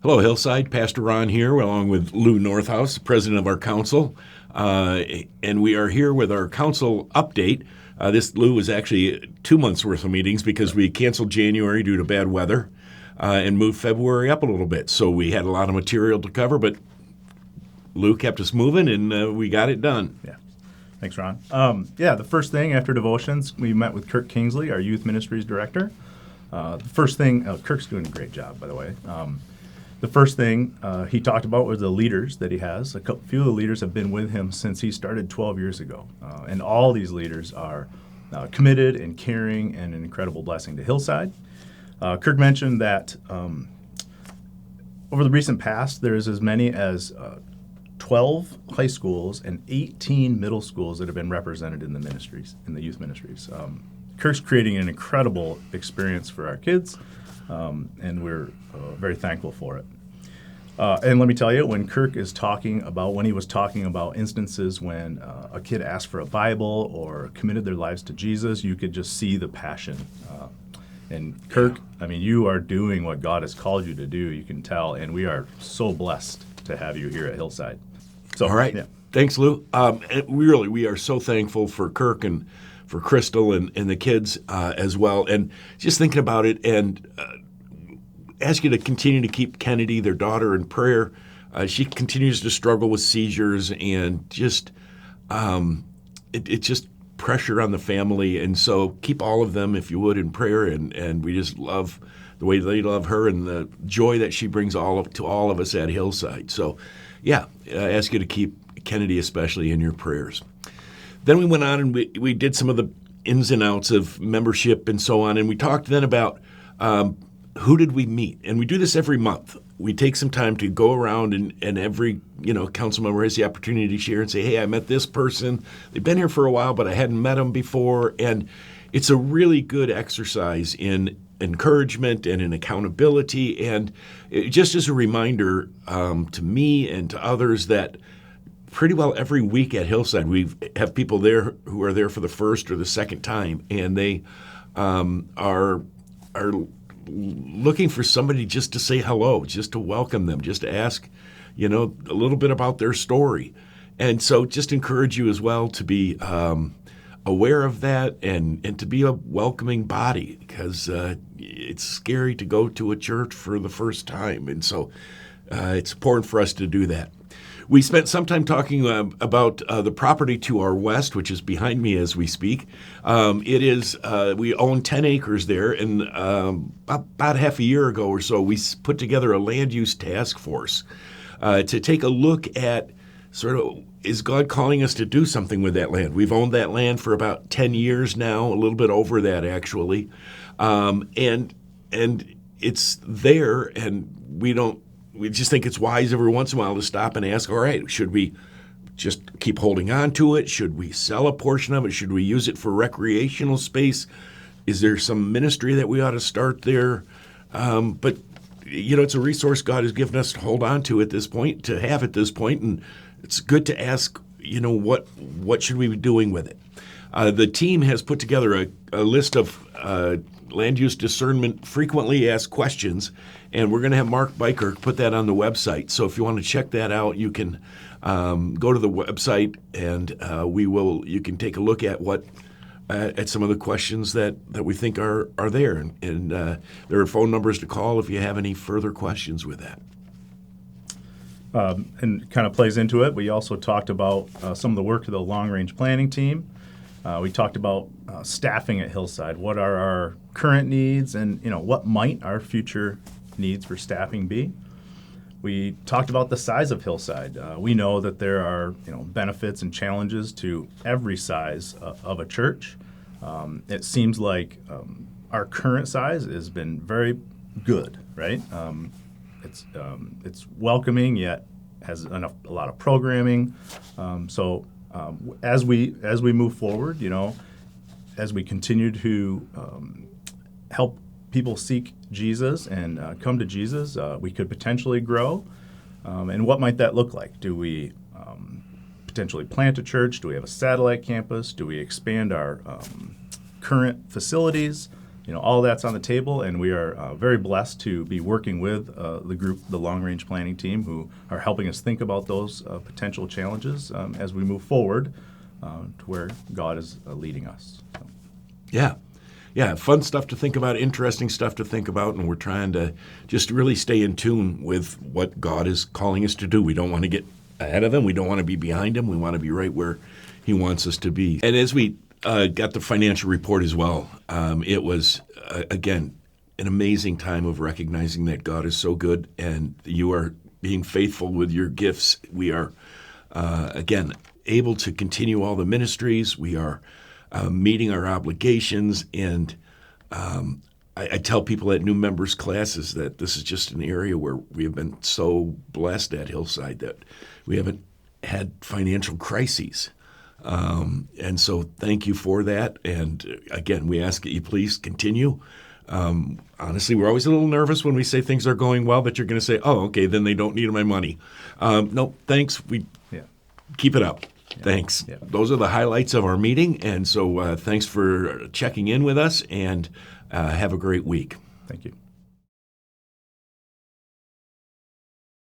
Hello, Hillside. Pastor Ron here, along with Lou Northouse, the president of our council. And we are here with our council update. This, Lou, was actually 2 months' worth of meetings because we canceled January due to bad weather and moved February up a little bit. So we had a lot of material to cover, but Lou kept us moving, and we got it done. Yeah. Thanks, Ron. The first thing after devotions, we met with Kirk Kingsley, our youth ministries director. The first thing, Kirk's doing a great job, by the way. The first thing he talked about was the leaders that he has. Few of the leaders have been with him since he started 12 years ago. And all these leaders are committed and caring and an incredible blessing to Hillside. Kirk mentioned that over the recent past, there's as many as 12 high schools and 18 middle schools that have been represented in the ministries, in the youth ministries. Kirk's creating an incredible experience for our kids, and we're very thankful for it. And let me tell you, when he was talking about instances when a kid asked for a Bible or committed their lives to Jesus, you could just see the passion. And Kirk, I mean, you are doing what God has called you to do, you can tell, and we are so blessed to have you here at Hillside. So, all right. Yeah. Thanks, Lou. We are so thankful for Kirk and for Crystal and the kids as well. And just thinking about it and ask you to continue to keep Kennedy, their daughter, in prayer. She continues to struggle with seizures and just it's just pressure on the family. And so keep all of them, if you would, in prayer. And we just love the way they love her and the joy that she brings to all of us at Hillside. So, I ask you to keep Kennedy especially in your prayers. Then we went on and we did some of the ins and outs of membership and so on. And we talked then about who did we meet? And we do this every month. We take some time to go around and every council member has the opportunity to share and say, hey, I met this person. They've been here for a while, but I hadn't met them before. And it's a really good exercise in encouragement and in accountability. And just as a reminder to me and to others that pretty well every week at Hillside, we have people there who are there for the first or the second time, and they are looking for somebody just to say hello, just to welcome them, just to ask, a little bit about their story. And so just encourage you as well to be aware of that and to be a welcoming body, because it's scary to go to a church for the first time. And so it's important for us to do that. We spent some time talking about the property to our west, which is behind me as we speak. We own 10 acres there, and about half a year ago or so, we put together a land use task force to take a look at sort of, is God calling us to do something with that land? We've owned that land for about 10 years now, a little bit over that actually, and it's there, and we just think it's wise every once in a while to stop and ask, all right, should we just keep holding on to it? Should we sell a portion of it? Should we use it for recreational space? Is there some ministry that we ought to start there? But it's a resource God has given us to hold on to at this point, and it's good to ask, what should we be doing with it? The team has put together a list of land use discernment frequently asked questions, and we're going to have Mark Biker put that on the website. So if you want to check that out, you can go to the website, and you can take a look at at some of the questions that we think are there, and there are phone numbers to call if you have any further questions with that. And kind of plays into it. We also talked about some of the work of the long-range planning team. We talked about staffing at Hillside. What are our current needs, and what might our future needs for staffing be? We talked about the size of Hillside. We know that there are benefits and challenges to every size of a church. It seems like our current size has been very good, right? It's welcoming, yet has a lot of programming. As we move forward, as we continue to help people seek Jesus and come to Jesus, we could potentially grow. And what might that look like? Do we potentially plant a church? Do we have a satellite campus? Do we expand our current facilities? all that's on the table, and we are very blessed to be working with the group, the long-range planning team, who are helping us think about those potential challenges as we move forward to where God is leading us. So. Yeah, fun stuff to think about, interesting stuff to think about, and we're trying to just really stay in tune with what God is calling us to do. We don't want to get ahead of Him. We don't want to be behind Him. We want to be right where He wants us to be. And as we got the financial report as well, it was, again, an amazing time of recognizing that God is so good and you are being faithful with your gifts. We are, again, able to continue all the ministries. We are meeting our obligations, and I tell people at new members classes that this is just an area where we have been so blessed at Hillside that we haven't had financial crises. And so thank you for that. And again, we ask that you please continue. Honestly, we're always a little nervous when we say things are going well, that you're going to say, oh, okay, then they don't need my money. No, thanks. Keep it up. Thanks. Yeah. Those are the highlights of our meeting. And so thanks for checking in with us, and have a great week. Thank you.